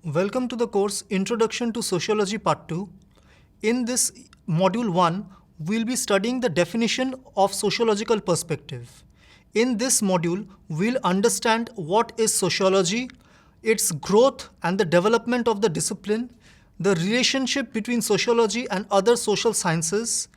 Welcome to the course Introduction to Sociology Part 2. In this Module 1, we'll be studying the definition of sociological perspective. In this module, we'll understand what is sociology, its growth and the development of the discipline, the relationship between sociology and other social sciences,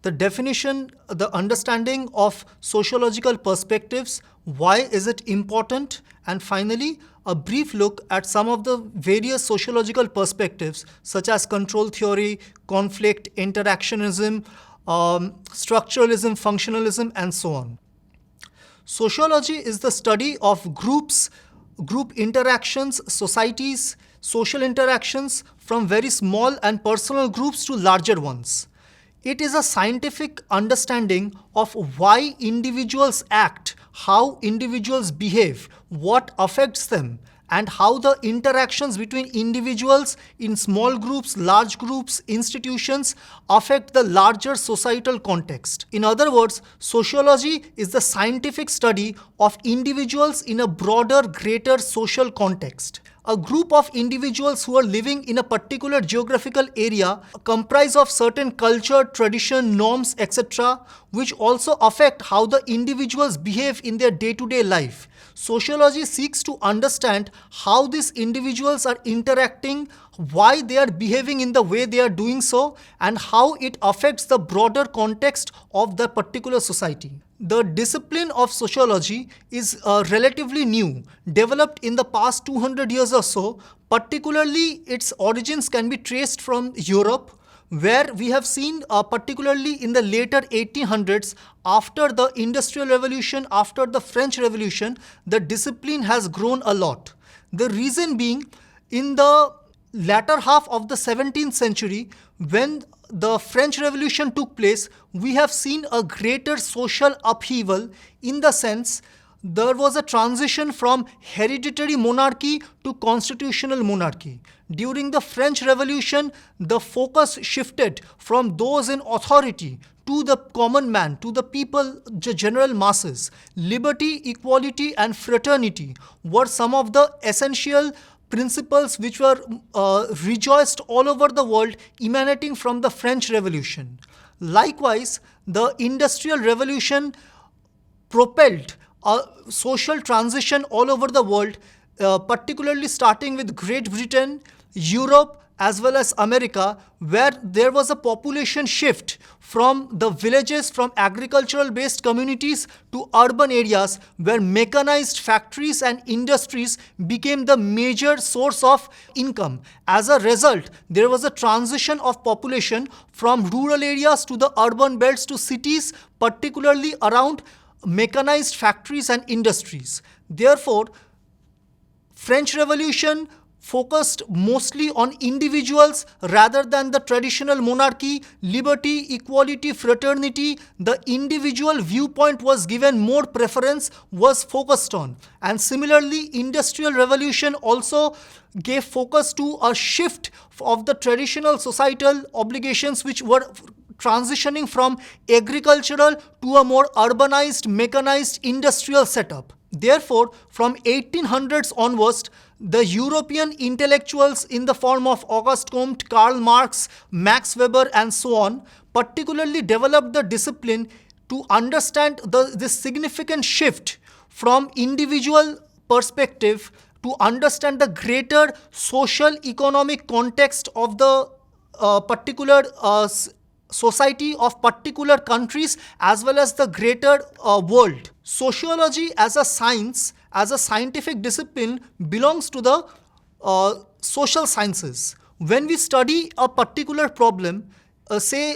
the definition, the understanding of sociological perspectives, why is it important, and finally, a brief look at some of the various sociological perspectives such as control theory, conflict, interactionism, structuralism, functionalism, and so on. Sociology is the study of groups, group interactions, societies, social interactions from very small and personal groups to larger ones. It is a scientific understanding of why individuals act, how individuals behave, what affects them, and how the interactions between individuals in small groups, large groups, institutions affect the larger societal context. In other words, sociology is the scientific study of individuals in a broader, greater social context. A group of individuals who are living in a particular geographical area comprise of certain culture, tradition, norms, etc., which also affect how the individuals behave in their day-to-day life. Sociology seeks to understand how these individuals are interacting, why they are behaving in the way they are doing so, and how it affects the broader context of the particular society. The discipline of sociology is relatively new, developed in the past 200 years or so. Particularly, its origins can be traced from Europe, where we have seen, particularly in the later 1800s, after the Industrial Revolution, after the French Revolution, the discipline has grown a lot. The reason being, in the latter half of the 17th century, when the French Revolution took place, we have seen a greater social upheaval in the sense there was a transition from hereditary monarchy to constitutional monarchy. During the French Revolution, the focus shifted from those in authority to the common man, to the people, the general masses. Liberty, equality, and fraternity were some of the essential principles which were rejoiced all over the world, emanating from the French Revolution. Likewise, the Industrial Revolution propelled a social transition all over the world, particularly starting with Great Britain, Europe, as well as America, where there was a population shift from the villages, from agricultural based communities to urban areas, where mechanized factories and industries became the major source of income. As a result, there was a transition of population from rural areas to the urban belts to cities, particularly around mechanized factories and industries. Therefore, French Revolution focused mostly on individuals rather than the traditional monarchy, liberty, equality, fraternity. The individual viewpoint was given more preference, was focused on. And similarly, Industrial Revolution also gave focus to a shift of the traditional societal obligations which were transitioning from agricultural to a more urbanized, mechanized industrial setup. Therefore, from 1800s onwards, the European intellectuals in the form of Auguste Comte, Karl Marx, Max Weber, and so on, particularly developed the discipline to understand this significant shift from individual perspective to understand the greater social economic context of the particular society of particular countries as well as the greater world. Sociology as a science, as a scientific discipline, belongs to the social sciences. When we study a particular problem, say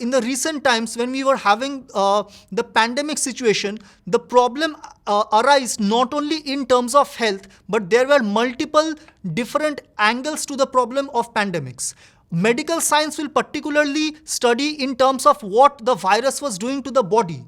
in the recent times when we were having the pandemic situation, the problem arise not only in terms of health, but there were multiple different angles to the problem of pandemics. Medical science will particularly study in terms of what the virus was doing to the body.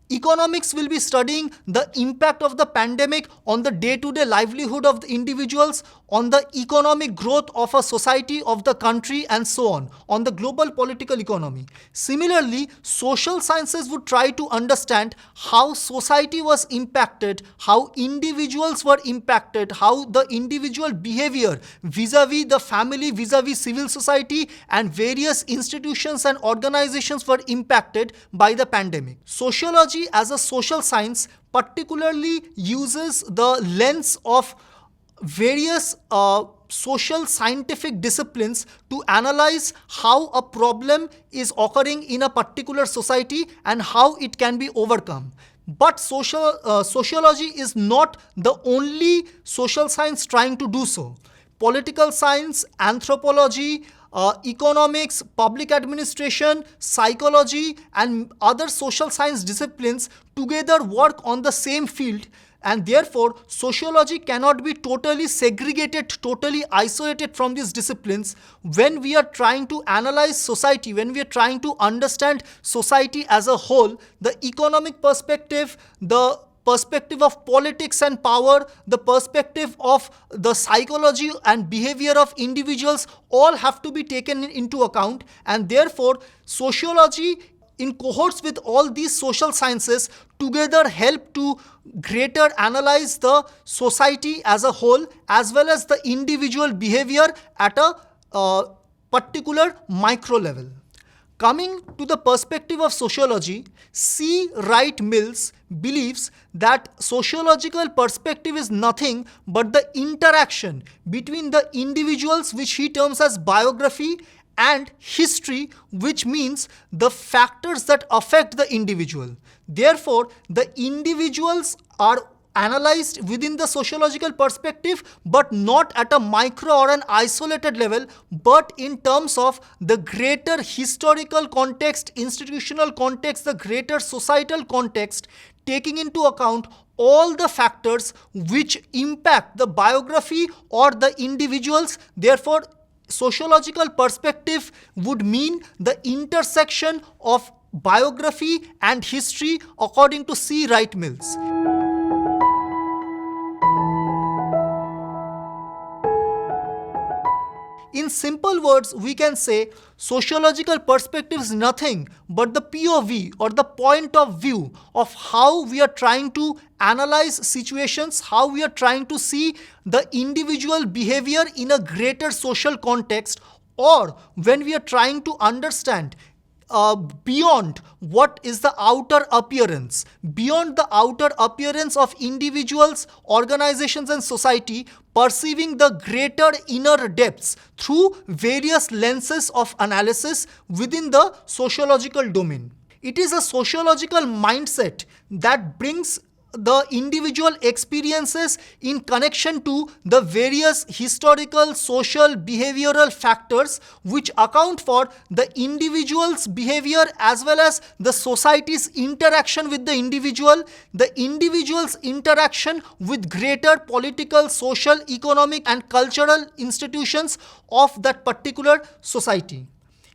Economics will be studying the impact of the pandemic on the day-to-day livelihood of the individuals, on the economic growth of a society, of the country, and so on the global political economy. Similarly, social sciences would try to understand how society was impacted, how individuals were impacted, how the individual behavior vis-a-vis the family, vis-a-vis civil society, and various institutions and organizations were impacted by the pandemic. Sociology as a social science particularly uses the lens of various social scientific disciplines to analyze how a problem is occurring in a particular society and how it can be overcome. But sociology is not the only social science trying to do so. Political science, anthropology, economics, public administration, psychology, and other social science disciplines together work on the same field, and therefore sociology cannot be totally segregated, totally isolated from these disciplines when we are trying to analyze society, when we are trying to understand society as a whole. The economic perspective, the perspective of politics and power, the perspective of the psychology and behavior of individuals all have to be taken into account, and therefore sociology in cohorts with all these social sciences together help to greater analyze the society as a whole as well as the individual behavior at a particular micro level. Coming to the perspective of sociology, C. Wright Mills believes that sociological perspective is nothing but the interaction between the individuals, which he terms as biography, and history, which means the factors that affect the individual. Therefore, the individuals are analyzed within the sociological perspective, but not at a micro or an isolated level, but in terms of the greater historical context, institutional context, the greater societal context, taking into account all the factors which impact the biography or the individuals. Therefore, sociological perspective would mean the intersection of biography and history according to C. Wright Mills. In simple words, we can say sociological perspective is nothing but the POV or the point of view of how we are trying to analyze situations, how we are trying to see the individual behavior in a greater social context, or when we are trying to understand beyond what is the outer appearance, beyond the outer appearance of individuals, organizations, and society, perceiving the greater inner depths through various lenses of analysis within the sociological domain. It is a sociological mindset that brings the individual experiences in connection to the various historical, social, behavioral factors which account for the individual's behavior as well as the society's interaction with the individual's interaction with greater political, social, economic, and cultural institutions of that particular society.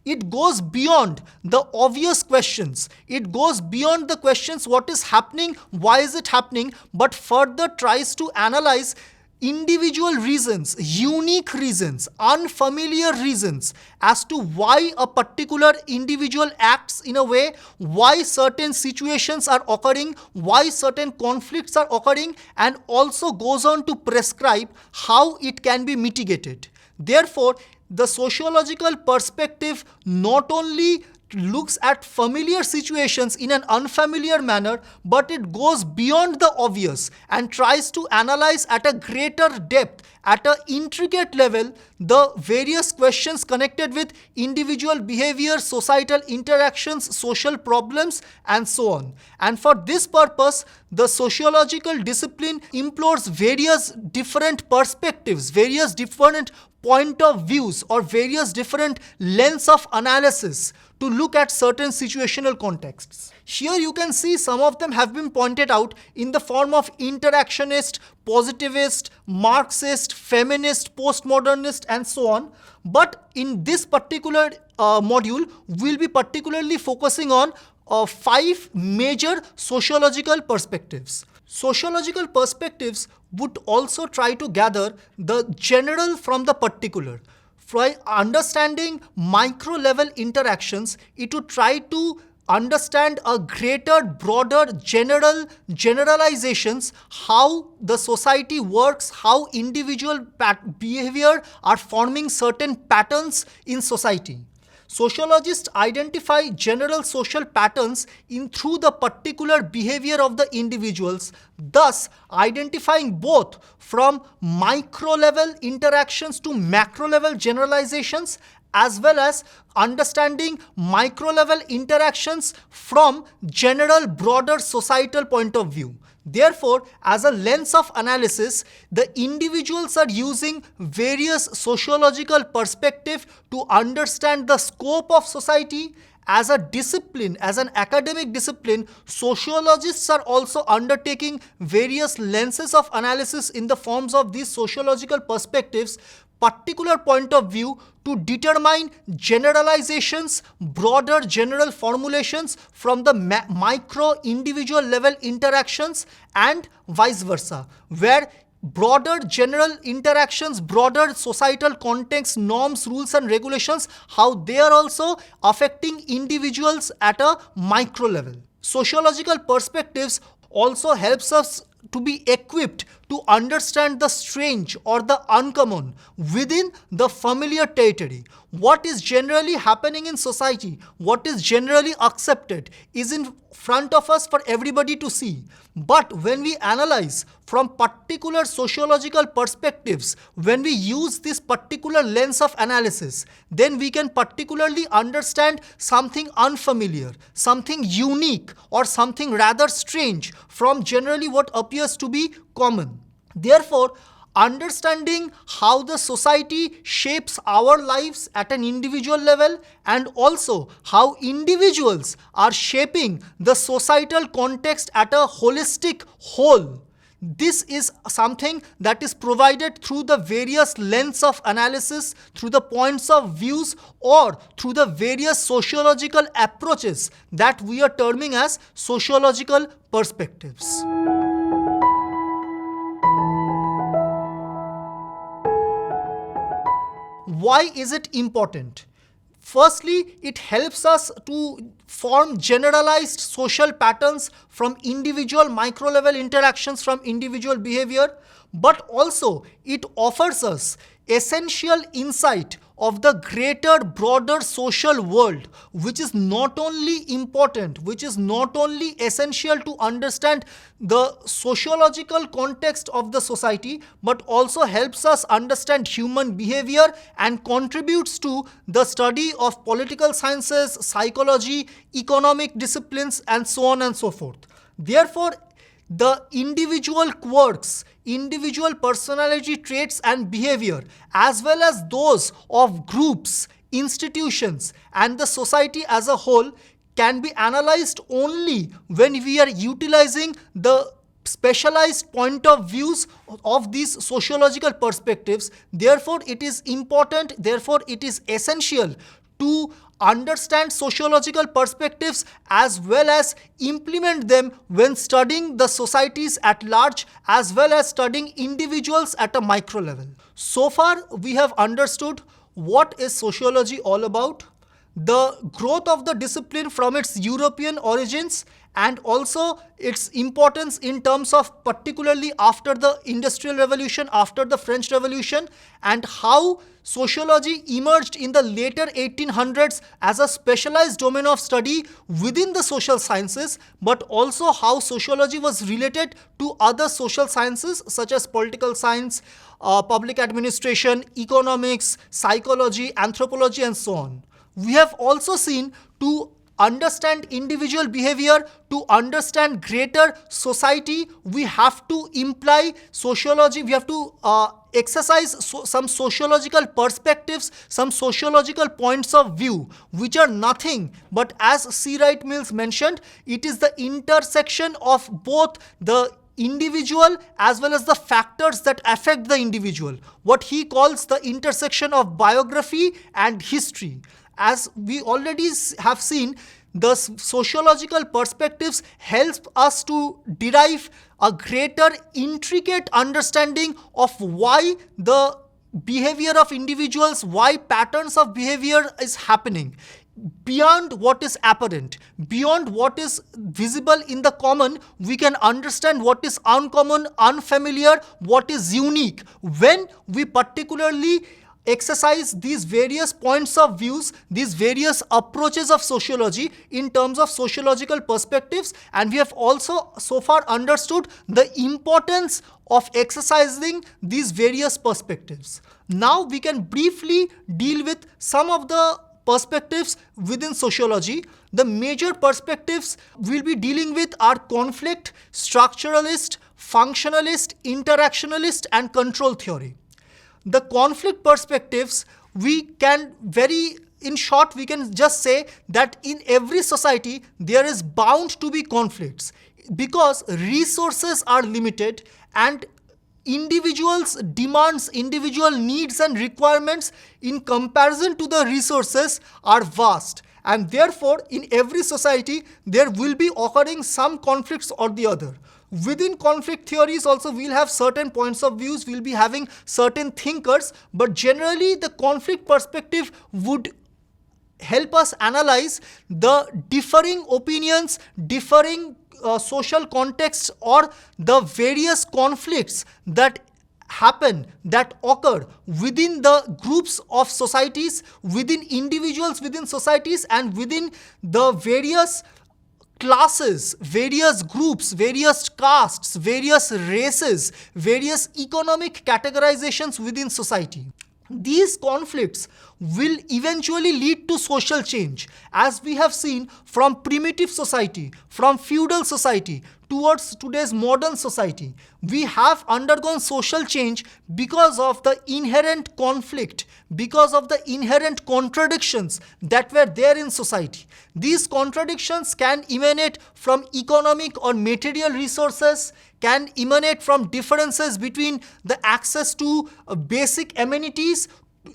It goes beyond the obvious questions. It goes beyond the questions what is happening, why is it happening, but further tries to analyze individual reasons, unique reasons, unfamiliar reasons as to why a particular individual acts in a way, why certain situations are occurring, why certain conflicts are occurring, and also goes on to prescribe how it can be mitigated. Therefore, the sociological perspective not only looks at familiar situations in an unfamiliar manner, but it goes beyond the obvious and tries to analyze at a greater depth, at an intricate level, the various questions connected with individual behavior, societal interactions, social problems, and so on. And for this purpose, the sociological discipline implores various different perspectives, various different point of views, or various different lens of analysis to look at certain situational contexts. Here you can see some of them have been pointed out in the form of interactionist, positivist, Marxist, feminist, postmodernist, and so on. But in this particular module, we'll be particularly focusing on five major sociological perspectives. Sociological perspectives would also try to gather the general from the particular. By understanding micro level interactions, it would try to understand a greater, broader, generalizations, how the society works, how individual behavior are forming certain patterns in society. Sociologists identify general social patterns in through the particular behavior of the individuals, thus identifying both from micro level interactions to macro level generalizations, as well as understanding micro level interactions from general broader societal point of view. Therefore, as a lens of analysis, the individuals are using various sociological perspectives to understand the scope of society. As a discipline, as an academic discipline, sociologists are also undertaking various lenses of analysis in the forms of these sociological perspectives, particular point of view to determine generalizations, broader general formulations from the micro individual level interactions, and vice versa, where broader general interactions, broader societal context, norms, rules and regulations, how they are also affecting individuals at a micro level. Sociological perspectives also helps us to be equipped to understand the strange or the uncommon within the familiar territory. What is generally happening in society, what is generally accepted, is in front of us for everybody to see. But when we analyze from particular sociological perspectives, when we use this particular lens of analysis, then we can particularly understand something unfamiliar, something unique, or something rather strange from generally what appears to be common. Therefore, understanding how the society shapes our lives at an individual level, and also how individuals are shaping the societal context at a holistic whole, this is something that is provided through the various lens of analysis, through the points of views, or through the various sociological approaches that we are terming as sociological perspectives. Why is it important? Firstly, it helps us to form generalized social patterns from individual micro level interactions, from individual behavior, but also it offers us essential insight of the greater, broader social world, which is not only important, which is not only essential to understand the sociological context of the society, but also helps us understand human behavior and contributes to the study of political sciences, psychology, economic disciplines, and so on and so forth. Therefore, the individual quirks, individual personality traits and behavior, as well as those of groups, institutions, and the society as a whole, can be analyzed only when we are utilizing the specialized point of views of these sociological perspectives. Therefore, it is important, therefore, it is essential to understand sociological perspectives as well as implement them when studying the societies at large, as well as studying individuals at a micro level. So far, we have understood what is sociology all about, the growth of the discipline from its European origins, and also its importance in terms of particularly after the Industrial Revolution, after the French Revolution, and how sociology emerged in the later 1800s as a specialized domain of study within the social sciences, but also how sociology was related to other social sciences such as political science, public administration, economics, psychology, anthropology, and so on. We have also seen to understand individual behavior, to understand greater society, we have to imply sociology, we have to exercise some sociological perspectives, some sociological points of view, which are nothing but, as C. Wright Mills mentioned, it is the intersection of both the individual as well as the factors that affect the individual, what he calls the intersection of biography and history. As we already have seen, The sociological perspectives help us to derive a greater intricate understanding of why the behavior of individuals, why patterns of behavior is happening beyond what is apparent, beyond what is visible in the common. We can understand what is uncommon, unfamiliar, what is unique when we particularly exercise these various points of views, these various approaches of sociology in terms of sociological perspectives. And we have also so far understood the importance of exercising these various perspectives. Now we can briefly deal with some of the perspectives within sociology. The major perspectives we'll be dealing with are conflict, structuralist, functionalist, interactionalist, and control theory. The conflict perspectives, we can in short, we can just say that in every society there is bound to be conflicts because resources are limited and individuals' demands, individual needs and requirements in comparison to the resources are vast. And therefore, in every society, there will be occurring some conflicts or the other. Within conflict theories also, we'll have certain points of views, we'll be having certain thinkers, but generally the conflict perspective would help us analyze the differing opinions, differing social contexts, or the various conflicts that happen, that occur within the groups of societies, within individuals, within societies, and within the various classes, various groups, various castes, various races, various economic categorizations within society. These conflicts will eventually lead to social change, as we have seen from primitive society, from feudal society towards today's modern society. We have undergone social change because of the inherent conflict, because of the inherent contradictions that were there in society. These contradictions can emanate from economic or material resources, can emanate from differences between the access to basic amenities,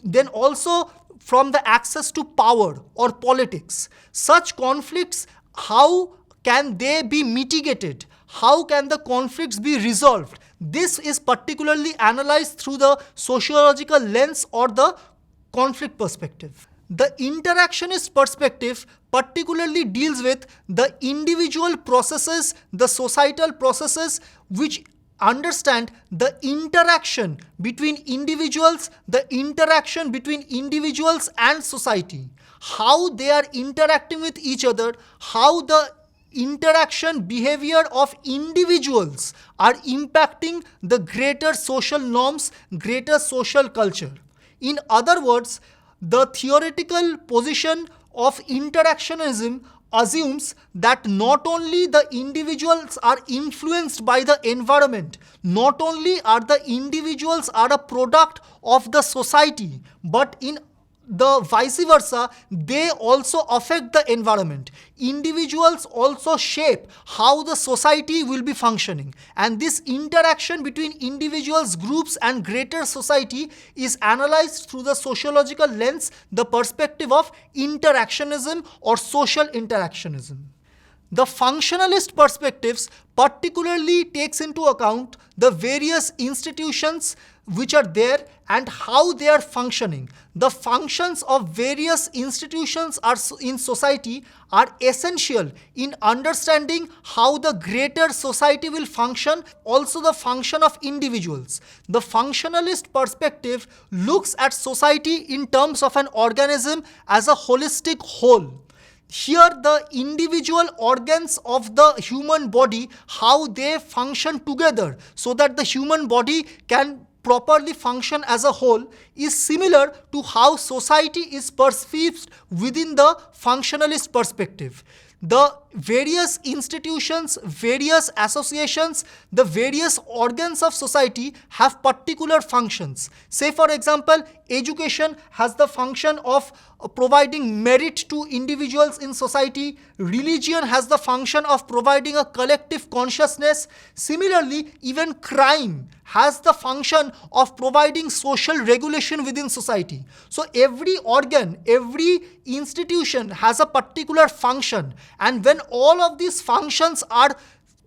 then also from the access to power or politics. Such conflicts, how can they be mitigated? How can the conflicts be resolved? This is particularly analyzed through the sociological lens or the conflict perspective. The interactionist perspective particularly deals with the individual processes, the societal processes which understand the interaction between individuals, the interaction between individuals and society, how they are interacting with each other, how the interaction behavior of individuals are impacting the greater social norms, greater social culture. In other words, the theoretical position of interactionism assumes that not only the individuals are influenced by the environment, not only are the individuals are a product of the society, but in the vice versa, they also affect the environment. Individuals also shape how the society will be functioning. And this interaction between individuals, groups, and greater society is analyzed through the sociological lens, the perspective of interactionism or social interactionism. The functionalist perspectives particularly takes into account the various institutions which are there and how they are functioning. The functions of various institutions in society are essential in understanding how the greater society will function, also the function of individuals. The functionalist perspective looks at society in terms of an organism as a holistic whole. Here the individual organs of the human body, how they function together so that the human body can properly function as a whole, is similar to how society is perceived within the functionalist perspective. The various institutions, various associations, the various organs of society have particular functions. Say for example, education has the function of providing merit to individuals in society. Religion has the function of providing a collective consciousness. Similarly, even crime has the function of providing social regulation within society. So every organ, every institution has a particular function, and when all of these functions are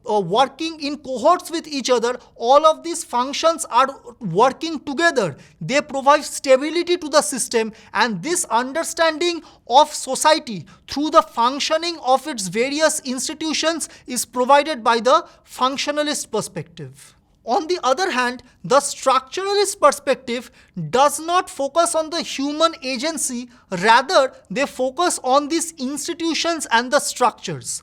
working in cohorts with each other, all of these functions are working together, they provide stability to the system, and this understanding of society through the functioning of its various institutions is provided by the functionalist perspective. On the other hand, the structuralist perspective does not focus on the human agency, rather they focus on these institutions and the structures.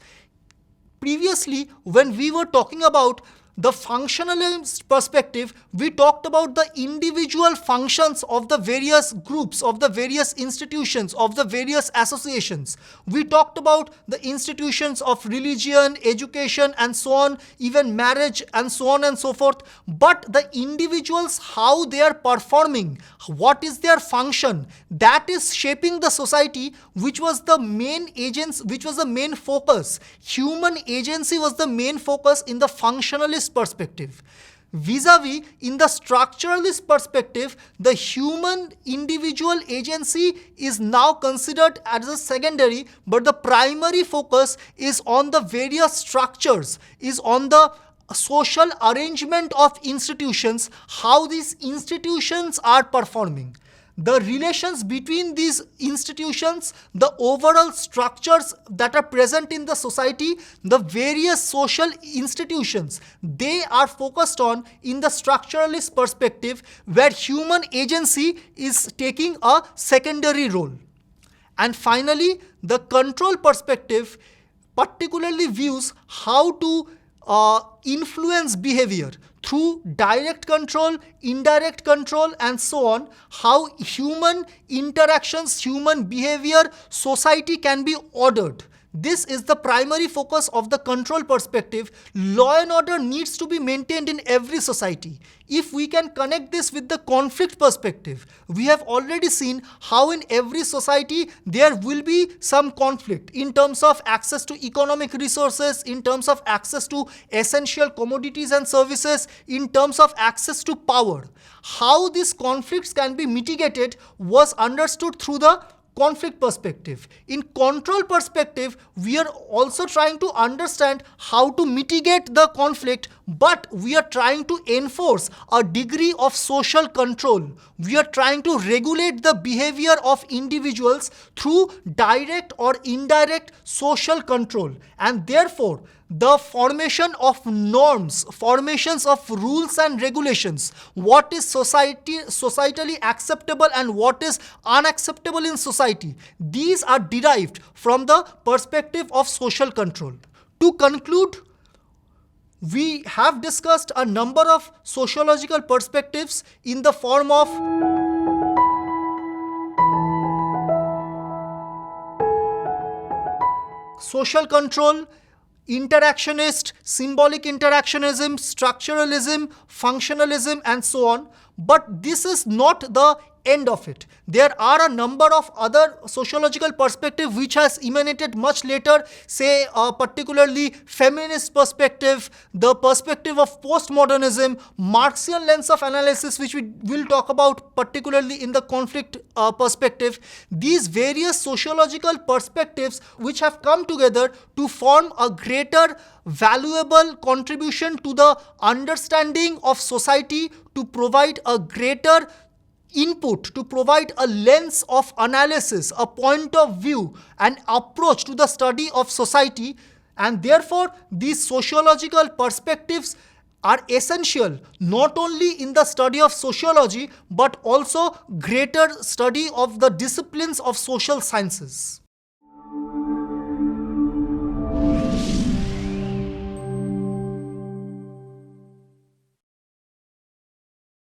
Previously, when we were talking about the functionalist perspective, we talked about the individual functions of the various groups, of the various institutions, of the various associations. We talked about the institutions of religion, education, and so on, even marriage, and so on and so forth. But the individuals, how they are performing, what is their function, that is shaping the society, which was the main agents, which was the main focus. Human agency was the main focus in the functionalist perspective. Vis-a-vis, in the structuralist perspective, the human individual agency is now considered as a secondary, but the primary focus is on the various structures, is on the social arrangement of institutions, how these institutions are performing. The relations between these institutions, the overall structures that are present in the society, the various social institutions, they are focused on in the structuralist perspective, where human agency is taking a secondary role. And finally, the control perspective particularly views how to influence behavior through direct control, indirect control, and so on, how human interactions, human behavior, society can be ordered. This is the primary focus of the control perspective. Law and order needs to be maintained in every society. If we can connect this with the conflict perspective, we have already seen how in every society there will be some conflict in terms of access to economic resources, in terms of access to essential commodities and services, in terms of access to power. How these conflicts can be mitigated was understood through the conflict perspective. In control perspective, we are also trying to understand how to mitigate the conflict, but we are trying to enforce a degree of social control. We are trying to regulate the behavior of individuals through direct or indirect social control, and therefore the formation of norms, formations of rules and regulations, what is societally acceptable and what is unacceptable in society, these are derived from the perspective of social control. To conclude, we have discussed a number of sociological perspectives in the form of social control, interactionist, symbolic interactionism, structuralism, functionalism, and so on. But this is not the end of it. There are a number of other sociological perspectives which has emanated much later, say particularly feminist perspective, the perspective of postmodernism, Marxian lens of analysis, which we will talk about particularly in the conflict perspective. These various sociological perspectives which have come together to form a greater valuable contribution to the understanding of society, to provide a greater input, to provide a lens of analysis, a point of view, an approach to the study of society. And therefore, these sociological perspectives are essential not only in the study of sociology, but also greater study of the disciplines of social sciences.